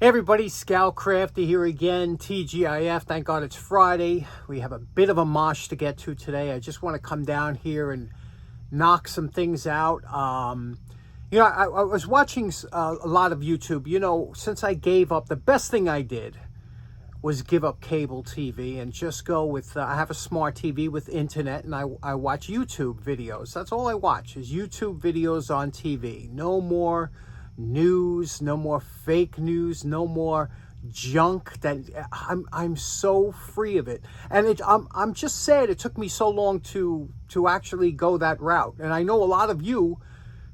Hey everybody, Scout Crafty here again, TGIF. Thank God it's Friday. We have a bit of a mosh to get to today. I just want to come down here and knock some things out. I was watching a lot of YouTube. Since I gave up, the best thing I did was give up cable TV and just go with, I have a smart TV with internet, and I watch YouTube videos. That's all I watch is YouTube videos on TV. No more news, no more fake news, no more junk. That I'm so free of it, and I'm just sad it took me so long to actually go that route. And I know a lot of you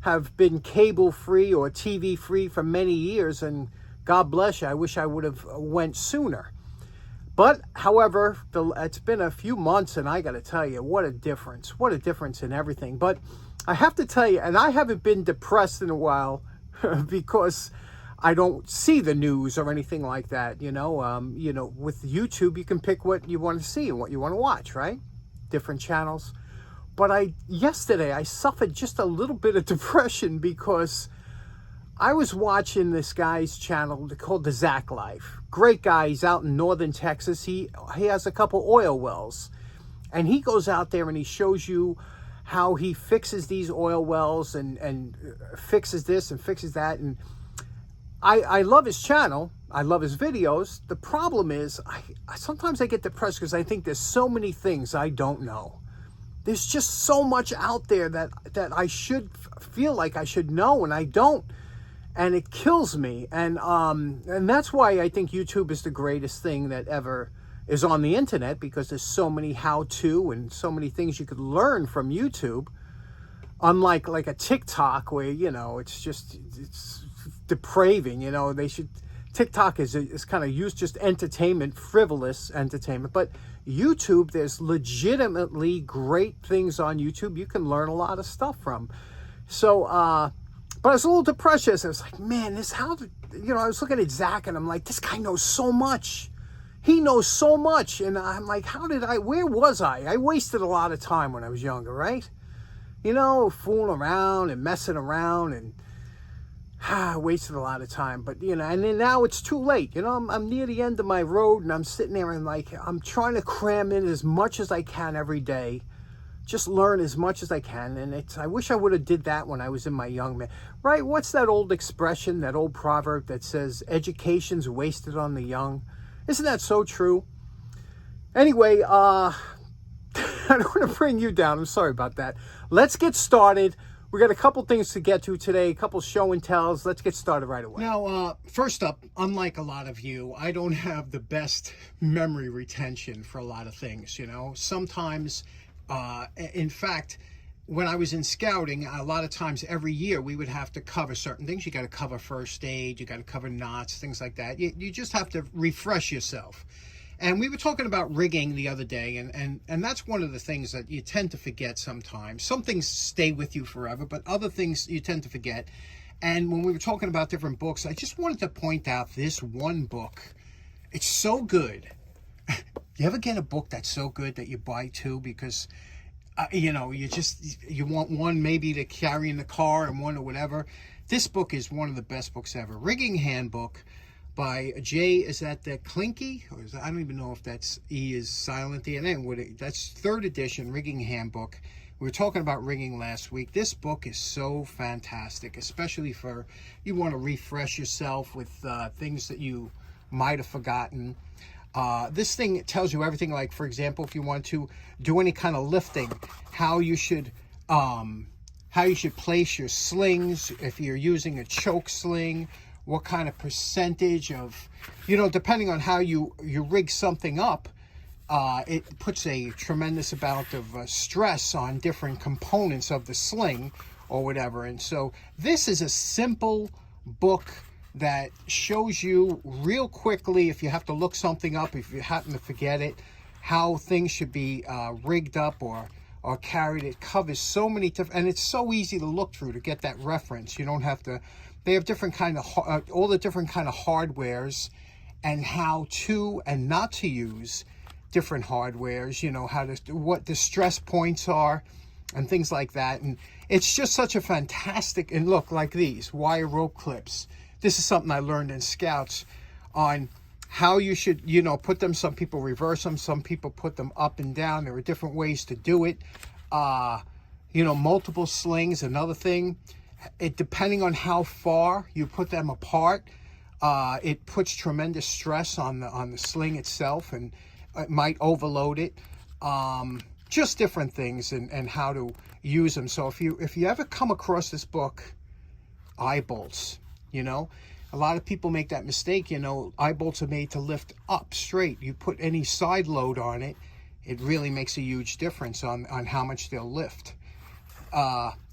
have been cable free or TV free for many years, and God bless you. I wish I would have went sooner. But, however, it's been a few months, and I got to tell you, what a difference. What a difference in everything. But I have to tell you, and I haven't been depressed in a while because I don't see the news or anything like that. With YouTube, you can pick what you want to see and what you want to watch, right? Different channels. But yesterday, I suffered just a little bit of depression because I was watching this guy's channel called The Zach Life. Great guy. He's out in northern Texas. He has a couple oil wells. And he goes out there and he shows you how he fixes these oil wells and fixes this and fixes that. And I love his channel. I love his videos. The problem is, sometimes I get depressed because I think there's so many things I don't know. There's just so much out there that I should feel like I should know, and I don't. And it kills me. And that's why I think YouTube is the greatest thing that ever is on the internet, because there's so many how-to and so many things you could learn from YouTube. Unlike like a TikTok where, it's depraving. TikTok is kind of used just entertainment, frivolous entertainment. But YouTube, there's legitimately great things on YouTube you can learn a lot of stuff from. So, but I was a little depressed. I was like, man, I was looking at Zach and I'm like, this guy knows so much. He knows so much. And I'm like, where was I? I wasted a lot of time when I was younger, right? Fooling around and messing around, and I wasted a lot of time. But, and then now it's too late. I'm near the end of my road, and I'm sitting there and I'm trying to cram in as much as I can every day. Just learn as much as I can. And I wish I would have did that when I was in my young man. Right? What's that old expression, that old proverb that says, education's wasted on the young? Isn't that so true? Anyway, I don't want to bring you down. I'm sorry about that. Let's get started. We got a couple things to get to today, a couple show and tells. Let's get started right away. Now, first up, unlike a lot of you, I don't have the best memory retention for a lot of things, Sometimes, in fact, when I was in scouting, a lot of times every year we would have to cover certain things. You got to cover first aid, you got to cover knots, things like that. You just have to refresh yourself. And we were talking about rigging the other day, and that's one of the things that you tend to forget sometimes. Some things stay with you forever, but other things you tend to forget. And when we were talking about different books, I just wanted to point out this one book. It's so good. You ever get a book that's so good that you buy two because you want one maybe to carry in the car and one or whatever? This book is one of the best books ever. Rigging Handbook by Jay, is that the Klinke? Or I don't even know if that's E is silent. That's third edition, Rigging Handbook. We were talking about rigging last week. This book is so fantastic, especially for you want to refresh yourself with things that you might have forgotten. This thing tells you everything, like, for example, if you want to do any kind of lifting, how you should place your slings, if you're using a choke sling, what kind of percentage of, depending on how you rig something up, it puts a tremendous amount of stress on different components of the sling or whatever. And so this is a simple book that shows you real quickly, if you have to look something up, if you happen to forget it, how things should be rigged up or carried. It covers so many different, and it's so easy to look through to get that reference. You don't have to. They have different kind of all the different kind of hardwares, and how to and not to use different hardwares. How to, what the stress points are, and things like that. And it's just such a fantastic. And look, like these wire rope clips. this is something I learned in Scouts on how you should, you know, put them. Some people reverse them, some people put them up and down. There are different ways to do it. You know, multiple slings, another thing. It depending on how far you put them apart, it puts tremendous stress on the sling itself, and it might overload it. Just different things and how to use them. So if you ever come across this book, eye bolts, you know, a lot of people make that mistake. You know, eye bolts are made to lift up straight. You put any side load on it, it really makes a huge difference on how much they'll lift.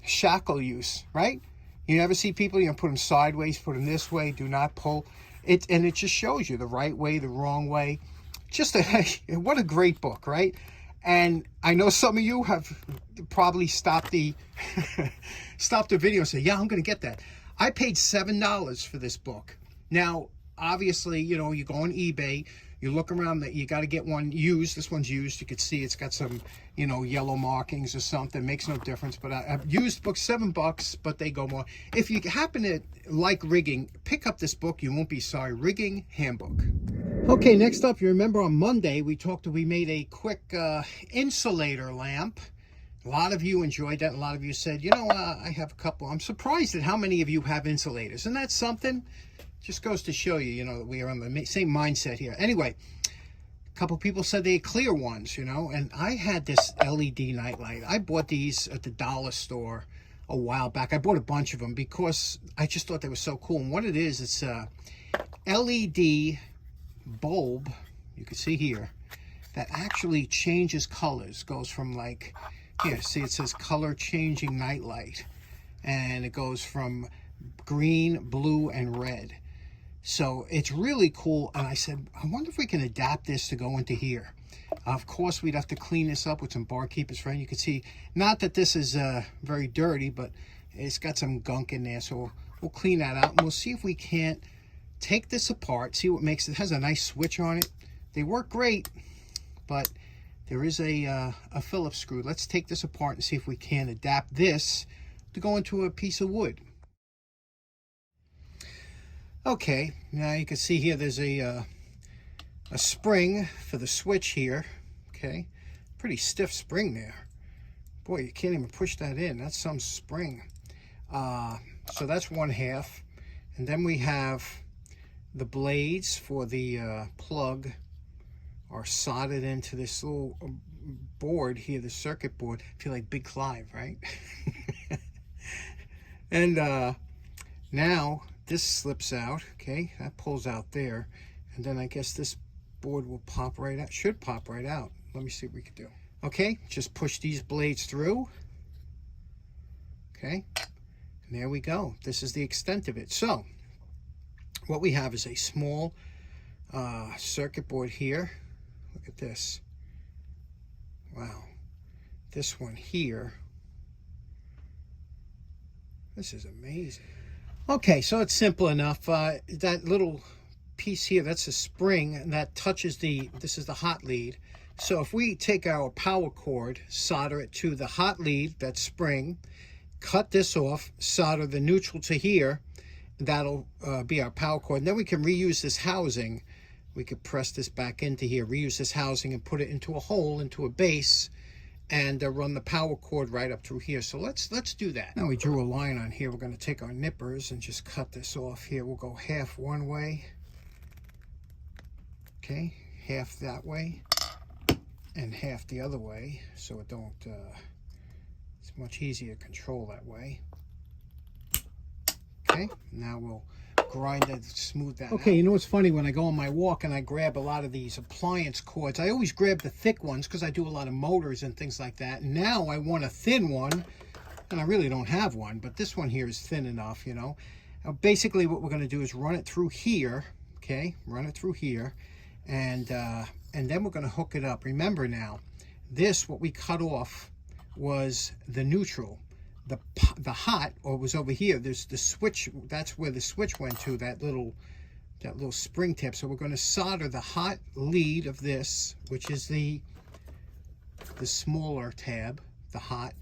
Shackle use, right? You never see people, you know, put them sideways, put them this way, do not pull it, and it just shows you the right way, the wrong way. Just what a great book, right? And I know some of you have probably stopped the video and say, yeah, I'm going to get that. I paid $7 for this book. Now, obviously, you know, you go on eBay, you look around, that you got to get one used. This one's used. You can see it's got some, you know, yellow markings or something. Makes no difference. But I've used books, $7, but they go more. If you happen to like rigging, pick up this book. You won't be sorry. Rigging Handbook. Okay, next up, you remember on Monday we made a quick insulator lamp. A lot of you enjoyed that. A lot of you said, you know, I have a couple. I'm surprised at how many of you have insulators. And that's something. Just goes to show you, you know, that we are on the same mindset here. Anyway, a couple people said they had clear ones, you know, and I had this LED nightlight. I bought these at the dollar store a while back. I bought a bunch of them because I just thought they were so cool. And what it is, it's a LED bulb, you can see here, that actually changes colors. Goes from, like, here, see, it says color changing nightlight, and it goes from green, blue, and red. So it's really cool. And I said, I wonder if we can adapt this to go into here. Of course, we'd have to clean this up with some Barkeeper's Friend. You can see, not that this is very dirty, but it's got some gunk in there. So we'll clean that out, and we'll see if we can't take this apart, see what makes it. It has a nice switch on it. They work great, but there is a Phillips screw. Let's take this apart and see if we can adapt this to go into a piece of wood. Okay, now you can see here there's a spring for the switch here. Okay, pretty stiff spring there. Boy, you can't even push that in. That's some spring. So that's one half. And then we have the blades for the plug are soldered into this little board here, the circuit board. I feel like Big Clive, right? And now this slips out. Okay, that pulls out there, and then I guess this board will pop right out. Should pop right out. Let me see what we can do. Okay, just push these blades through. Okay, and there we go. This is the extent of it. So what we have is a small circuit board here. Look at this. Wow. This one here. This is amazing. Okay, so it's simple enough. That little piece here, that's a spring, and that touches this is the hot lead. So if we take our power cord, solder it to the hot lead, that spring, cut this off, solder the neutral to here, that'll be our power cord. And then we can reuse this housing. We could press this back into here, reuse this housing, and put it into a hole, into a base, and run the power cord right up through here. So let's do that. Now we drew a line on here. We're going to take our nippers and just cut this off here. We'll go half one way, okay, half that way, and half the other way, so it don't it's much easier to control that way. Okay, now we'll grind it, smooth that out. You know what's funny? When I go on my walk and I grab a lot of these appliance cords, I always grab the thick ones because I do a lot of motors and things like that. Now I want a thin one, and I really don't have one, but this one here is thin enough, you know. Now, basically what we're going to do is run it through here, okay? Run it through here, and then we're going to hook it up. Remember now, this, what we cut off was the neutral. The hot, or was over here. There's the switch. That's where the switch went to, that little spring tip. So we're going to solder the hot lead of this, which is the smaller tab. The hot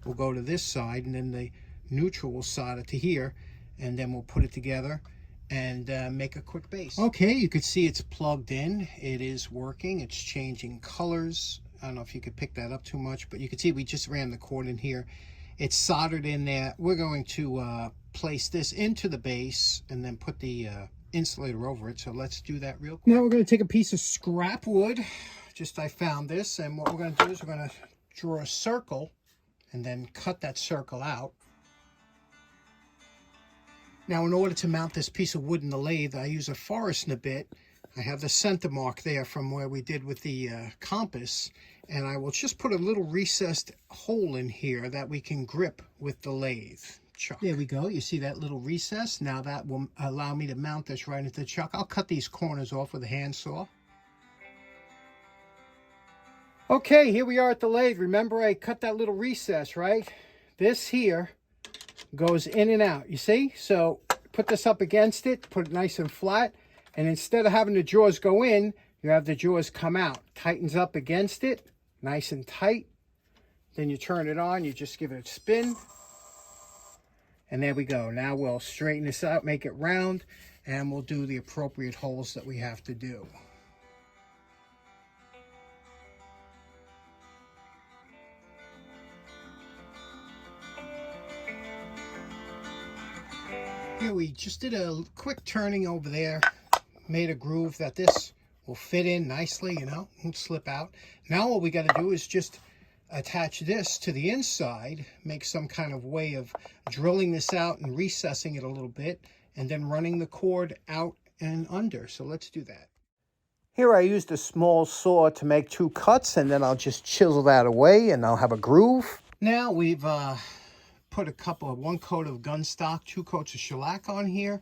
will go to this side, and then the neutral will solder to here, and then we'll put it together, and make a quick base. Okay, you can see it's plugged in. It is working. It's changing colors. I don't know if you could pick that up too much, but you can see we just ran the cord in here. It's soldered in there. We're going to place this into the base and then put the insulator over it. So let's do that real quick. Now we're going to take a piece of scrap wood. I found this, and what we're going to do is we're going to draw a circle and then cut that circle out. Now, in order to mount this piece of wood in the lathe, I use a Forstner bit. I have the center mark there from where we did with the compass, and I will just put a little recessed hole in here that we can grip with the lathe chuck. There we go. You see that little recess? Now that will allow me to mount this right into the chuck. I'll cut these corners off with a handsaw. Okay, here we are at the lathe. Remember I cut that little recess, right? This here goes in and out, you see? So put this up against it, put it nice and flat, and instead of having the jaws go in, you have the jaws come out. Tightens up against it, nice and tight. Then you turn it on, you just give it a spin. And there we go. Now we'll straighten this out, make it round, and we'll do the appropriate holes that we have to do. Here we just did a quick turning over there, made a groove that this will fit in nicely, you know, won't slip out. Now what we got to do is just attach this to the inside, make some kind of way of drilling this out and recessing it a little bit, and then running the cord out and under. So let's do that. Here I used a small saw to make 2 cuts, and then I'll just chisel that away and I'll have a groove. Now we've put one coat of gun stock, 2 coats of shellac on here.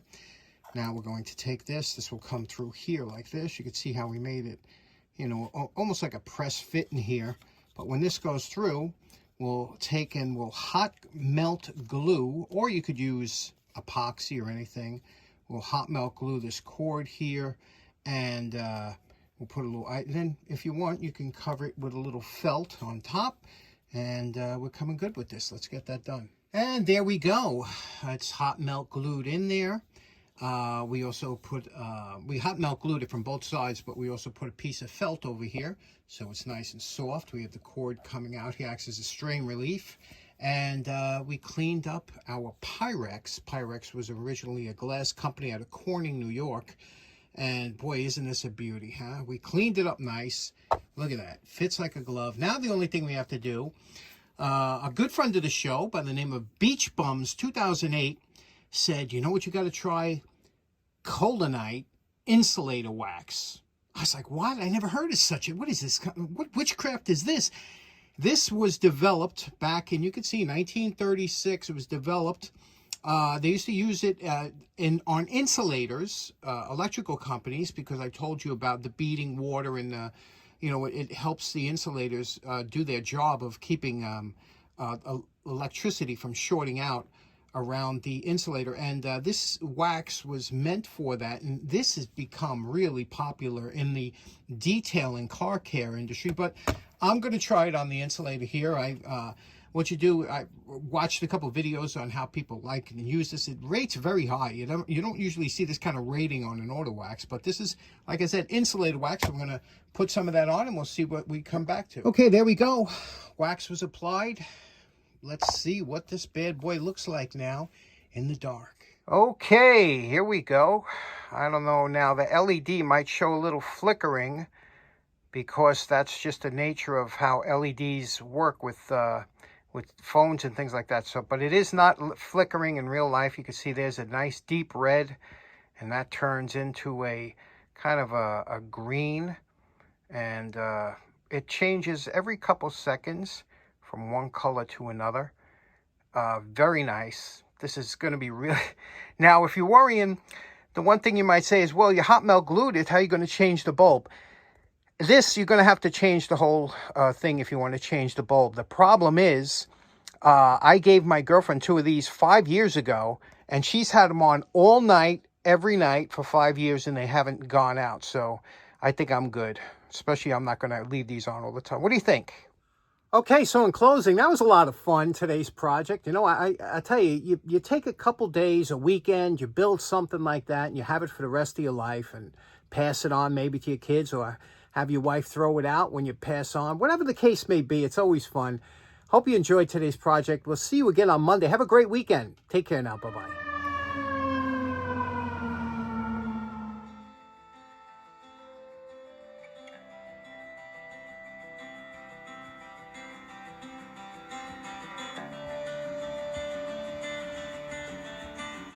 Now we're going to take this will come through here like this. You can see how we made it, you know, almost like a press fit in here. But when this goes through, we'll take and we'll hot melt glue, or you could use epoxy or anything. We'll hot melt glue this cord here, and we'll put a little, then if you want, you can cover it with a little felt on top, and we're coming good with this. Let's get that done. And there we go. It's hot melt glued in there. We also put, we hot melt glued it from both sides, but we also put a piece of felt over here, so it's nice and soft. We have the cord coming out here, acts as a strain relief. And we cleaned up our Pyrex. Pyrex was originally a glass company out of Corning, New York. And boy, isn't this a beauty, huh? We cleaned it up nice. Look at that. Fits like a glove. Now the only thing we have to do, a good friend of the show by the name of Beach Bums 2008 said, you know what you got to try? Colinite insulator wax. I was like, what? I never heard of such a, what is this? What witchcraft is this? This was developed back in, you can see, 1936. It was developed. They used to use it on insulators, electrical companies, because I told you about the beading water and, you know, it helps the insulators do their job of keeping electricity from shorting out around the insulator. And this wax was meant for that. And this has become really popular in the detailing car care industry. But I'm going to try it on the insulator here. What you do, I watched a couple of videos on how people like and use this. It rates very high. You don't usually see this kind of rating on an auto wax, but this is, like I said, insulated wax. I'm going to put some of that on and we'll see what we come back to. Okay, there we go. Wax was applied. Let's see what this bad boy looks like now in the dark. Okay, here we go. I don't know now, the LED might show a little flickering because that's just the nature of how LEDs work with phones and things like that. So, but it is not flickering in real life. You can see there's a nice deep red, and that turns into a kind of a green, and it changes every couple seconds from one color to another. Very nice. This is going to be really... Now, if you're worrying, the one thing you might say is, well, you hot melt glued it. How are you going to change the bulb? This, you're going to have to change the whole thing if you want to change the bulb. The problem is, I gave my girlfriend 2 of these 5 years ago, and she's had them on all night, every night for 5 years, and they haven't gone out. So I think I'm good. Especially, I'm not going to leave these on all the time. What do you think? Okay, so in closing, that was a lot of fun, today's project. You know, I tell you, you take a couple days, a weekend, you build something like that, and you have it for the rest of your life and pass it on maybe to your kids, or have your wife throw it out when you pass on. Whatever the case may be, it's always fun. Hope you enjoyed today's project. We'll see you again on Monday. Have a great weekend. Take care now. Bye-bye.